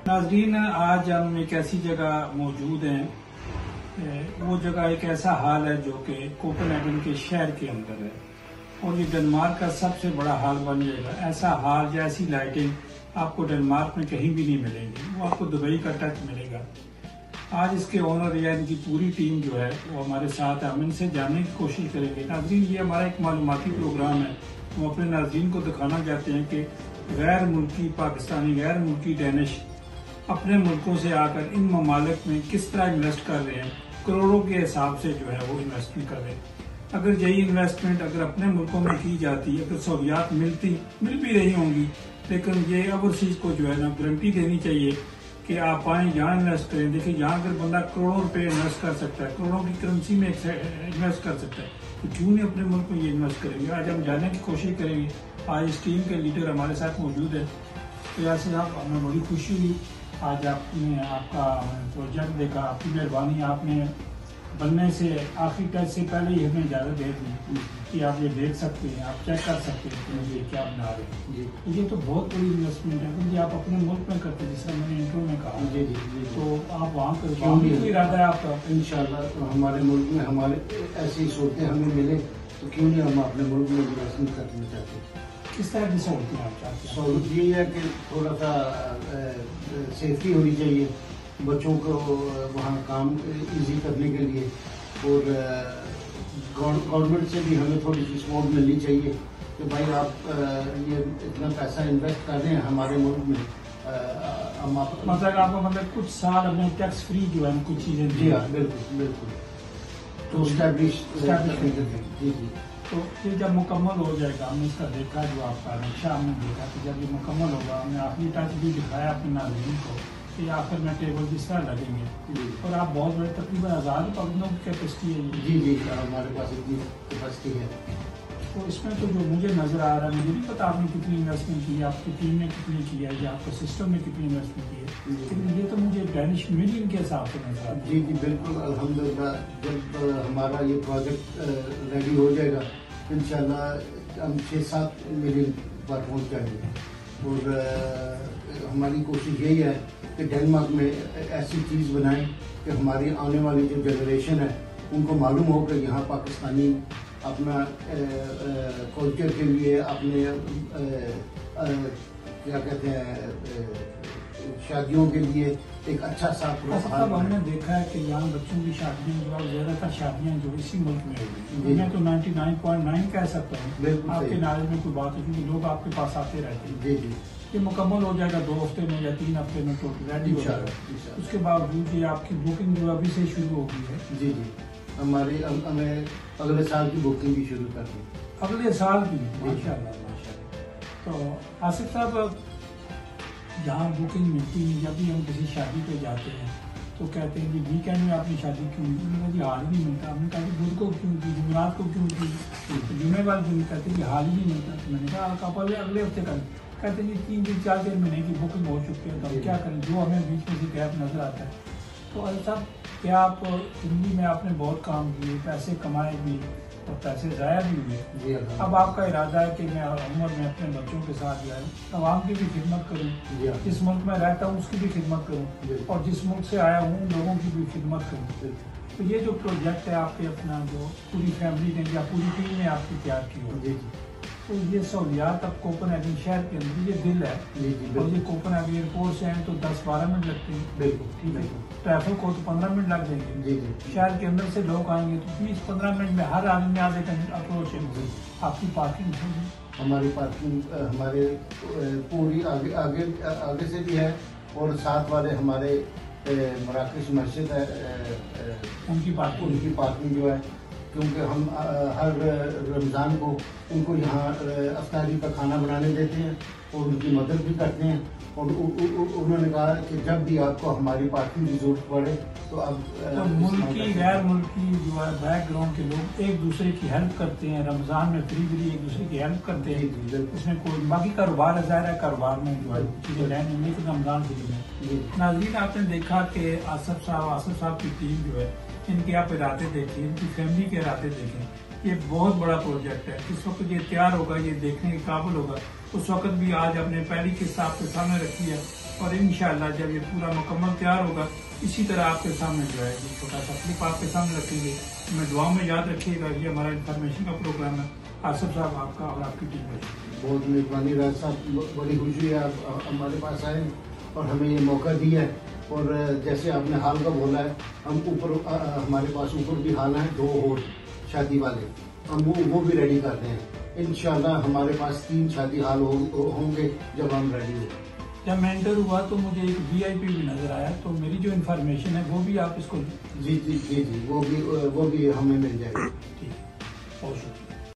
नाज़रीन, आज हम एक ऐसी जगह मौजूद हैं। वो जगह एक ऐसा हाल है जो कि कोपेनहेगन के शहर के अंदर है और ये डेनमार्क का सबसे बड़ा हाल बन जाएगा। ऐसा हाल या ऐसी लाइटिंग आपको डेनमार्क में कहीं भी नहीं मिलेंगी, वो आपको दुबई का टच मिलेगा। आज इसके ओनर या इनकी पूरी टीम जो है वो हमारे साथ है, हम इनसे जानने की कोशिश करेंगे। नाज़रीन, ये हमारा एक मालूमाती प्रोग्राम है। हम अपने नाज़रीन को दिखाना चाहते हैं कि गैर मुल्की पाकिस्तानी, गैर मुल्की डेनिश अपने मुल्कों से आकर इन ममालिक में किस तरह इन्वेस्ट कर रहे हैं। करोड़ों के हिसाब से जो है वो इन्वेस्टमेंट कर रहे हैं। अगर यही इन्वेस्टमेंट अगर अपने मुल्कों में की जाती, अगर सहूलियात मिल भी रही होंगी, लेकिन ये ओवरसीज को जो है ना गारंटी देनी चाहिए कि आप आए यहाँ इन्वेस्ट करें। देखिए, यहाँ अगर बंदा करोड़ों रुपए इन्वेस्ट कर सकता है, करोड़ों की करेंसी में इन्वेस्ट कर सकता है, तो क्यों नहीं अपने मुल्क में ये इन्वेस्ट करेंगे। आज हम जानने की कोशिश करेंगे। आज इस टीम के लीडर हमारे साथ मौजूद है। तो यासिर साहब, हमें बड़ी खुशी हुई आज आपने आपका प्रोजेक्ट देखा। आपकी मेहरबानी, आपने बनने से आखिरी टच से पहले ही हमें इजाज़त दे दी कि आप ये देख सकते हैं, आप चेक कर सकते हैं कि ये क्या बना रहे हैं। जी, ये तो बहुत बड़ी इन्वेस्टमेंट है, क्योंकि आप अपने मुल्क में करते हैं, जिस तरह मैंने इंट्रो में कहा। जी जी जी। तो आप वहाँ कर कोई इरादा है आपका? इंशाल्लाह हमारे मुल्क में हमारे ऐसी सूरतें हमें मिले तो क्यों नहीं हम अपने मुल्क में इन्वेस्टमेंट करना चाहते हैं। किस तरह की सहूलतें आप चाहते हैं? सहूलत ये है कि थोड़ा सा सेफ्टी होनी चाहिए बच्चों को वहाँ काम इजी करने के लिए, और गवर्नमेंट से भी हमें थोड़ी सी सपोर्ट मिलनी चाहिए कि भाई आप ये इतना पैसा इन्वेस्ट कर रहे हैं हमारे मुल्क में। हम मतलब आपको मतलब कुछ साल अपने टैक्स फ्री जो है कुछ चीज़ें। जी हाँ, बिल्कुल बिल्कुल। तो स्टैब्लिश जी जी। तो ये जब मुकम्मल हो जाएगा, हमने इसका देखा जो आपका नक्शा हमने देखा, तो जब ये मुकम्मल होगा, हमने आखिरी टच भी दिखाया अपने नाज़रीन को कि आखिर में टेबल किस तरह लगेंगे। और आप बहुत बड़े तकरीबन 1000 पब्लिकों की कैपेसिटी है। जी जी, हमारे पास इतनी कैपेसिटी है। तो इसमें तो जो मुझे नजर आ रहा है, मुझे नहीं पता आपने कितनी इन्वेस्टमेंट की है, आपकी टीम ने कितनी की है, या आपके सिस्टम में कितनी इन्वेस्टमेंट की है, लेकिन ये तो मुझे डेनिश मिलियन के हिसाब से नजर आता है। जी जी बिल्कुल, अल्हम्दुलिल्लाह। जब हमारा ये प्रोजेक्ट रेडी हो जाएगा, इंशाल्लाह हम 6-7 मिलियन पर पहुँच जाएंगे। और हमारी कोशिश यही है कि डेनमार्क में ऐसी चीज़ बनाएं कि हमारी आने वाली जो जनरेशन है उनको मालूम हो कि यहाँ पाकिस्तानी अपना कल्चर के लिए, अपने क्या कहते हैं शादियों के लिए एक अच्छा सा प्रोग्राम। हमने देखा है कि यहाँ बच्चों की शादियाँ जो है, ज़्यादातर शादियाँ जो इसी मुल्क में होगी। मैं तो 99.9 कह सकता हूँ। आपके नॉलेज में कोई बात है, क्योंकि लोग आपके पास आते रहते हैं। जी जी। ये मुकम्मल हो जाएगा 2 हफ्ते में या 3 हफ्ते में टोटल रेडी हो जाएगा। उसके बावजूद ये आपकी बुकिंग जो अभी से शुरू हो गई है। जी जी, हमें अगले साल की बुकिंग भी शुरू कर दी। अगले साल की? माशाल्लाह माशाल्लाह। तो आसिफ साहब, जहाँ बुकिंग मिलती है, जब भी हम किसी शादी पे जाते हैं तो कहते हैं कि वीकेंड में आपने शादी क्यों? उन्होंने जी हाल ही नहीं मिलता। हमने कहा कि बुध को क्यों की, जुमेरात को क्यों की, जुमे वाले दिन कहते हैं कि हाल ही नहीं मिलता। तो मैंने कहा आप अगले हफ्ते कर। कहते हैं जी 3-4 महीने की बुकिंग हो चुकी है, तो हम क्या करें, जो हमें बीच में से गैप नजर आता है। तो अली साहब, क्या आप जिंदगी में आपने बहुत काम किए, पैसे कमाए भी और पैसे ज़ाया भी हुए। अब आपका इरादा है कि मैं उम्र में अपने बच्चों के साथ जो है आवाम की भी खिदमत करूँ, जिस मुल्क में रहता हूँ उसकी भी खिदमत करूँ, और जिस मुल्क से आया हूँ लोगों की भी खिदमत करूँ। तो ये जो प्रोजेक्ट है आपके, अपना जो पूरी फैमिली ने या पूरी टीम ने आपकी तैयार की हो, तो ये सहूलियात अब कोपेनहेगन शहर के अंदर, ये दिल है। और ये कोपेनहेगन एयरपोर्ट से हैं तो 10-12 मिनट लगते हैं। बिल्कुल ठीक है। ट्रैफिक हो तो 15 मिनट लग जाएंगे। शहर के अंदर से लोग आएंगे तो 20-15 मिनट में हर आदमी आधे घंटे अप्रोच है। आपकी पार्किंग होगी? हमारी पार्किंग हमारे पूरी आगे से भी है, और साथ वाले हमारे मराकश मस्जिद है, उनकी पार्किंग जो है, क्योंकि हम हर रमज़ान को उनको यहाँ अफ्तारी का खाना बनाने देते हैं और उनकी मदद भी करते हैं। और उन्होंने कहा कि जब भी आपको हमारी पार्किंग की जरूरत पड़े तो अब तो मुल्की गैर मुल्की जो है बैकग्राउंड के लोग एक दूसरे की हेल्प करते हैं। रमज़ान में फ्री एक दूसरे की हेल्प करते हैं। उसमें कोई बाकी कारोबार ज़ाहिर है, कारोबार में जो है चीज़ें लेने, लेकिन रमज़ान शरीफ में नाज़रीन आपने देखा कि आसिफ साहब की टीम जो है, इनके आप इरादे देखें, इनकी फैमिली के इरादे देखें। ये बहुत बड़ा प्रोजेक्ट है। इस वक्त ये तैयार होगा, ये देखने के काबिल होगा उस वक्त भी आज अपने पहली किस्त आपके सामने रखी है और इंशाल्लाह जब ये पूरा मुकम्मल तैयार होगा इसी तरह आपके सामने जो है ये छोटा सा क्लिप आपके सामने रखेंगे। मैं दुआ में याद रखिएगा ये हमारा इंफॉर्मेशन का प्रोग्राम है। आसिफ साहब आपका और आपकी टीम में बहुत मेहरबानी राज साहब, बड़ी खुशी है आप हमारे पास आए और हमें ये मौका दिया है। और जैसे आपने हाल का बोला है, हम ऊपर हमारे पास ऊपर भी हाल है 2 और शादी वाले, हम वो भी रेडी करते हैं। इंशाल्लाह हमारे पास 3 शादी हाल होंगे जब हम रेडी हो। जब मैं एंटर हुआ तो मुझे एक VIP भी नजर आया, तो मेरी जो इन्फॉर्मेशन है वो भी आप इसको जी, वो भी हमें मिल जाएगी। ठीक है, बहुत शुक्रिया।